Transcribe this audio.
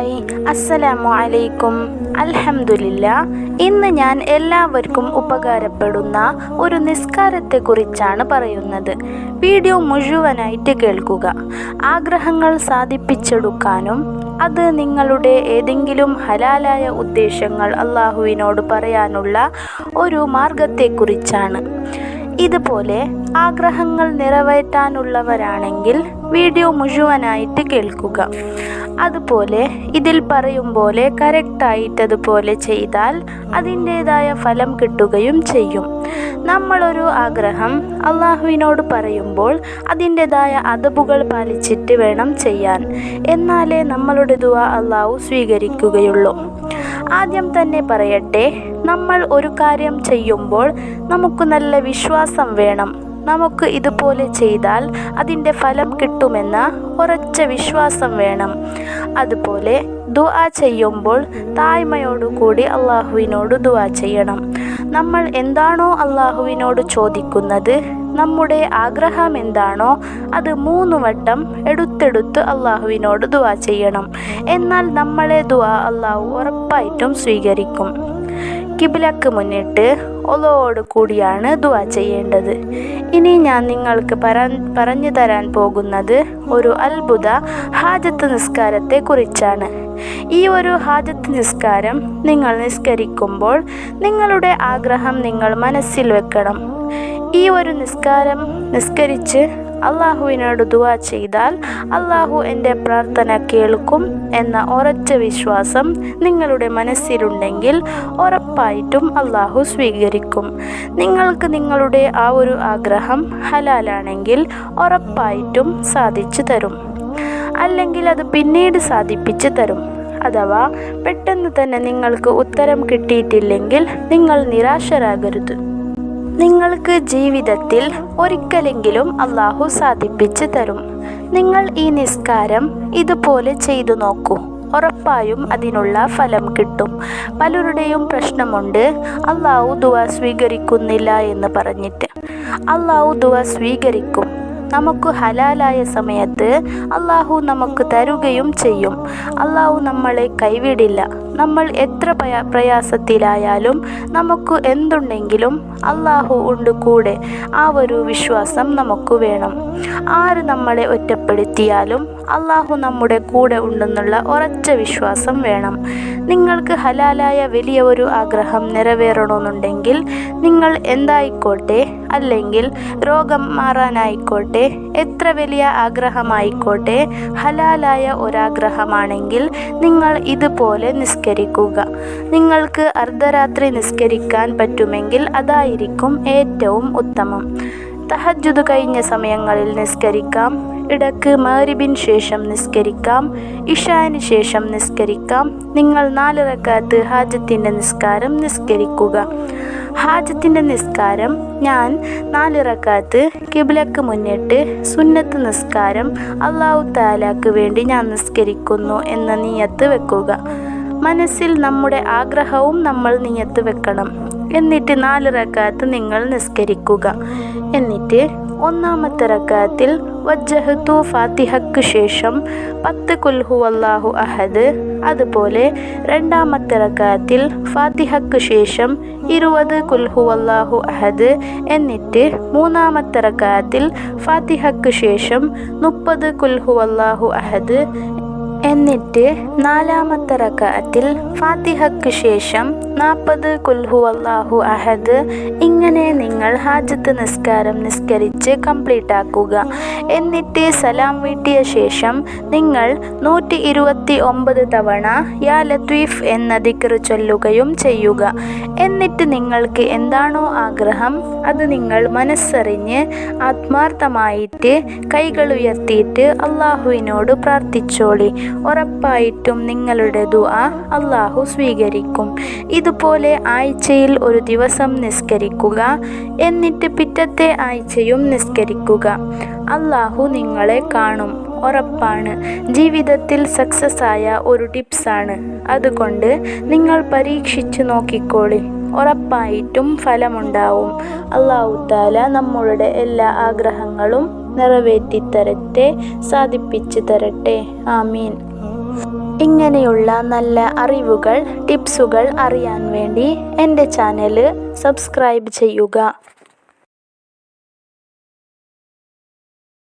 Hi, അസ്സലാമു അലൈക്കും. അൽഹംദുലില്ലാ. ഇന്ന് ഞാൻ എല്ലാവർക്കും ഉപകാരപ്പെടുന്ന ഒരു നിസ്കാരത്തെക്കുറിച്ചാണ് പറയുന്നത്. വീഡിയോ മുഴുവനായിട്ട് കേൾക്കുക. ആഗ്രഹങ്ങൾ സാധിപ്പിച്ചെടുക്കാനും അത് നിങ്ങളുടെ ഏതെങ്കിലും ഹലാലായ ഉദ്ദേശങ്ങൾ അള്ളാഹുവിനോട് പറയാനുള്ള ഒരു മാർഗത്തെക്കുറിച്ചാണ്. ഇതുപോലെ ആഗ്രഹങ്ങൾ നിറവേറ്റാനുള്ളവരാണെങ്കിൽ വീഡിയോ മുഴുവനായിട്ട് കേൾക്കുക. അതുപോലെ ഇതിൽ പറയും പോലെ കറക്റ്റായിട്ട് അതുപോലെ ചെയ്താൽ അതിൻ്റേതായ ഫലം കിട്ടുകയും ചെയ്യും. നമ്മളൊരു ആഗ്രഹം അള്ളാഹുവിനോട് പറയുമ്പോൾ അതിൻ്റേതായ അദബുകൾ പാലിച്ചിട്ട് വേണം ചെയ്യാൻ. എന്നാലേ നമ്മളുടെ ദുആ അള്ളാഹു സ്വീകരിക്കുകയുള്ളൂ. ആദ്യം തന്നെ പറയട്ടെ, നമ്മൾ ഒരു കാര്യം ചെയ്യുമ്പോൾ നമുക്ക് നല്ല വിശ്വാസം വേണം. നമുക്ക് ഇതുപോലെ ചെയ്താൽ അതിൻ്റെ ഫലം കിട്ടുമെന്ന ഉറച്ച വിശ്വാസം വേണം. അതുപോലെ ദുആ ചെയ്യുമ്പോൾ താഴ്മയോടുകൂടി അള്ളാഹുവിനോട് ദുആ ചെയ്യണം. നമ്മൾ എന്താണോ അള്ളാഹുവിനോട് ചോദിക്കുന്നത്, നമ്മുടെ ആഗ്രഹം എന്താണോ അത് 3 വട്ടം എടുത്തെടുത്ത് അള്ളാഹുവിനോട് ദുആ ചെയ്യണം. എന്നാൽ നമ്മളെ ദുആ അള്ളാഹു ഉറപ്പായിട്ടും സ്വീകരിക്കും. കിബിലക്ക് മുന്നിട്ട് ഒലോട് കൂടിയാണ് ദുആ ചെയ്യേണ്ടത്. ഇനി ഞാൻ നിങ്ങൾക്ക് പറഞ്ഞു തരാൻ പോകുന്നത് ഒരു അത്ഭുത ഹാജത്ത് നിസ്കാരത്തെ കുറിച്ചാണ്. ഈ ഒരു ഹാജത്ത് നിസ്കാരം നിങ്ങൾ നിസ്കരിക്കുമ്പോൾ നിങ്ങളുടെ ആഗ്രഹം നിങ്ങൾ മനസ്സിൽ വെക്കണം. ഈ ഒരു നിസ്കാരം നിസ്കരിച്ച് അള്ളാഹുവിനോട് ദുആ ചെയ്താൽ അള്ളാഹു എൻ്റെ പ്രാർത്ഥന കേൾക്കും എന്ന ഉറച്ച വിശ്വാസം നിങ്ങളുടെ മനസ്സിലുണ്ടെങ്കിൽ ഉറപ്പായിട്ടും അള്ളാഹു സ്വീകരിക്കും. നിങ്ങൾക്ക് നിങ്ങളുടെ ആ ഒരു ആഗ്രഹം ഹലാലാണെങ്കിൽ ഉറപ്പായിട്ടും സാധിച്ചു തരും. അല്ലെങ്കിൽ അത് പിന്നീട് സാധിപ്പിച്ച് തരും. അഥവാ പെട്ടെന്ന് തന്നെ നിങ്ങൾക്ക് ഉത്തരം കിട്ടിയിട്ടില്ലെങ്കിൽ നിങ്ങൾ നിരാശരാകരുത്. നിങ്ങൾക്ക് ജീവിതത്തിൽ ഒരിക്കലെങ്കിലും അള്ളാഹു സാധിപ്പിച്ച് തരും. നിങ്ങൾ ഈ നിസ്കാരം ഇതുപോലെ ചെയ്തു നോക്കൂ. ഉറപ്പായും അതിനുള്ള ഫലം കിട്ടും. പലരുടെയും പ്രശ്നമുണ്ട്, അള്ളാഹു ദുആ സ്വീകരിക്കുന്നില്ല എന്ന് പറഞ്ഞിട്ട്. അള്ളാഹു ദുആ സ്വീകരിക്കും. നമുക്ക് ഹലാലായ സമയത്ത് അള്ളാഹു നമുക്ക് തരുകയും ചെയ്യും. അള്ളാഹു നമ്മളെ കൈവിടില്ല. നമ്മൾ എത്ര പ്രയാസത്തിലായാലും നമുക്ക് എന്തുണ്ടെങ്കിലും അള്ളാഹു ഉണ്ട് കൂടെ. ആ ഒരു വിശ്വാസം നമുക്ക് വേണം. ആര് നമ്മളെ ഒറ്റപ്പെടുത്തിയാലും അള്ളാഹു നമ്മുടെ കൂടെ ഉണ്ടെന്നുള്ള ഉറച്ച വിശ്വാസം വേണം. നിങ്ങൾക്ക് ഹലാലായ വലിയ ഒരു ആഗ്രഹം നിറവേറണമെന്നുണ്ടെങ്കിൽ നിങ്ങൾ എന്തായിക്കോട്ടെ, അല്ലെങ്കിൽ രോഗം മാറാനായിക്കോട്ടെ, എത്ര വലിയ ആഗ്രഹമായിക്കോട്ടെ, ഹലാലായ ഒരാഗ്രഹമാണെങ്കിൽ നിങ്ങൾ ഇതുപോലെ നിസ്കരിക്കുക. നിങ്ങൾക്ക് അർദ്ധരാത്രി നിസ്കരിക്കാൻ പറ്റുമെങ്കിൽ അതായിരിക്കും ഏറ്റവും ഉത്തമം. തഹജ്ജുദ് കഴിഞ്ഞ സമയങ്ങളിൽ നിസ്കരിക്കാം. ഇടയ്ക്ക് മഗ്‌രിബിന് ശേഷം നിസ്കരിക്കാം. ഇശാന് ശേഷം നിസ്കരിക്കാം. നിങ്ങൾ 4 റക്അത്ത് ഹാജത്തിൻ്റെ നിസ്കാരം നിസ്കരിക്കുക. ഹാജത്തിൻ്റെ നിസ്കാരം ഞാൻ 4 റക്അത്ത് കിബിലക്ക് മുന്നിട്ട് സുന്നത്ത് നിസ്കാരം അല്ലാഹു തആലക്ക് വേണ്ടി ഞാൻ നിസ്കരിക്കുന്നു എന്ന നിയ്യത്ത് വെക്കുക. മനസ്സിൽ നമ്മുടെ ആഗ്രഹവും നമ്മൾ നിയ്യത്ത് വെക്കണം. എന്നിട്ട് 4 റക്അത്ത് നിങ്ങൾ നിസ്കരിക്കുക. എന്നിട്ട് 1-ാമത്തെ റക്അത്തിൽ വജ്ജഹ്തു ഫാത്തിഹയ്ക്ക് ശേഷം 10 ഖുൽ ഹുവല്ലാഹു അഹദ്. അതുപോലെ 2-ാമത്തെ റക്അത്തിൽ ഫാത്തിഹയ്ക്ക് ശേഷം 20 ഖുൽ ഹുവല്ലാഹു അഹദ്. എന്നിട്ട് 3-ാമത്തെ റക്അത്തിൽ ഫാത്തിഹയ്ക്ക് ശേഷം 30 ഖുൽ ഹുവല്ലാഹു അഹദ്. എന്നിട്ട് 4-ാമത്തെ റക്അത്തിൽ ഫാത്തിഹയ്ക്ക് ശേഷം 40 ഖുൽ ഹുവല്ലാഹു അഹദ്. ഇങ്ങനെ നിങ്ങൾ ഹാജത്ത് നിസ്കാരം നിസ്കരിച്ച് കംപ്ലീറ്റ് ആക്കുക. എന്നിട്ട് സലാം വീട്ടിയ ശേഷം നിങ്ങൾ 129 തവണ യാ ലത്തീഫ് എന്ന ദിക്ർ ചൊല്ലുകയും ചെയ്യുക. എന്നിട്ട് നിങ്ങൾക്ക് എന്താണോ ആഗ്രഹം അത് നിങ്ങൾ മനസ്സറിഞ്ഞ് ആത്മാർത്ഥമായിട്ട് കൈകൾ ഉയർത്തിയിട്ട് അള്ളാഹുവിനോട് പ്രാർത്ഥിച്ചോളി. ഉറപ്പായിട്ടും നിങ്ങളുടെ ദുആ അള്ളാഹു സ്വീകരിക്കും. ഇതുപോലെ ആഴ്ചയിൽ ഒരു ദിവസം നിസ്കരിക്കുക. എന്നിട്ട് പിറ്റത്തെ ആഴ്ചയും നിസ്കരിക്കുക. അള്ളാഹു നിങ്ങളെ കാണും, ഉറപ്പാണ്. ജീവിതത്തിൽ സക്സസ് ആയ ഒരു ടിപ്സാണ്. അതുകൊണ്ട് നിങ്ങൾ പരീക്ഷിച്ചു നോക്കിക്കോളി. ഉറപ്പായിട്ടും ഫലമുണ്ടാവും. അല്ലാഹു തആല നമ്മളുടെ എല്ലാ ആഗ്രഹങ്ങളും നിറവേറ്റി തരട്ടെ, സാധിപ്പിച്ചു തരട്ടെ. ആമീൻ. ഇങ്ങനെയുള്ള നല്ല അറിവുകൾ, ടിപ്സുകൾ അറിയാൻ വേണ്ടി എൻ്റെ ചാനൽ സബ്സ്ക്രൈബ് ചെയ്യുക.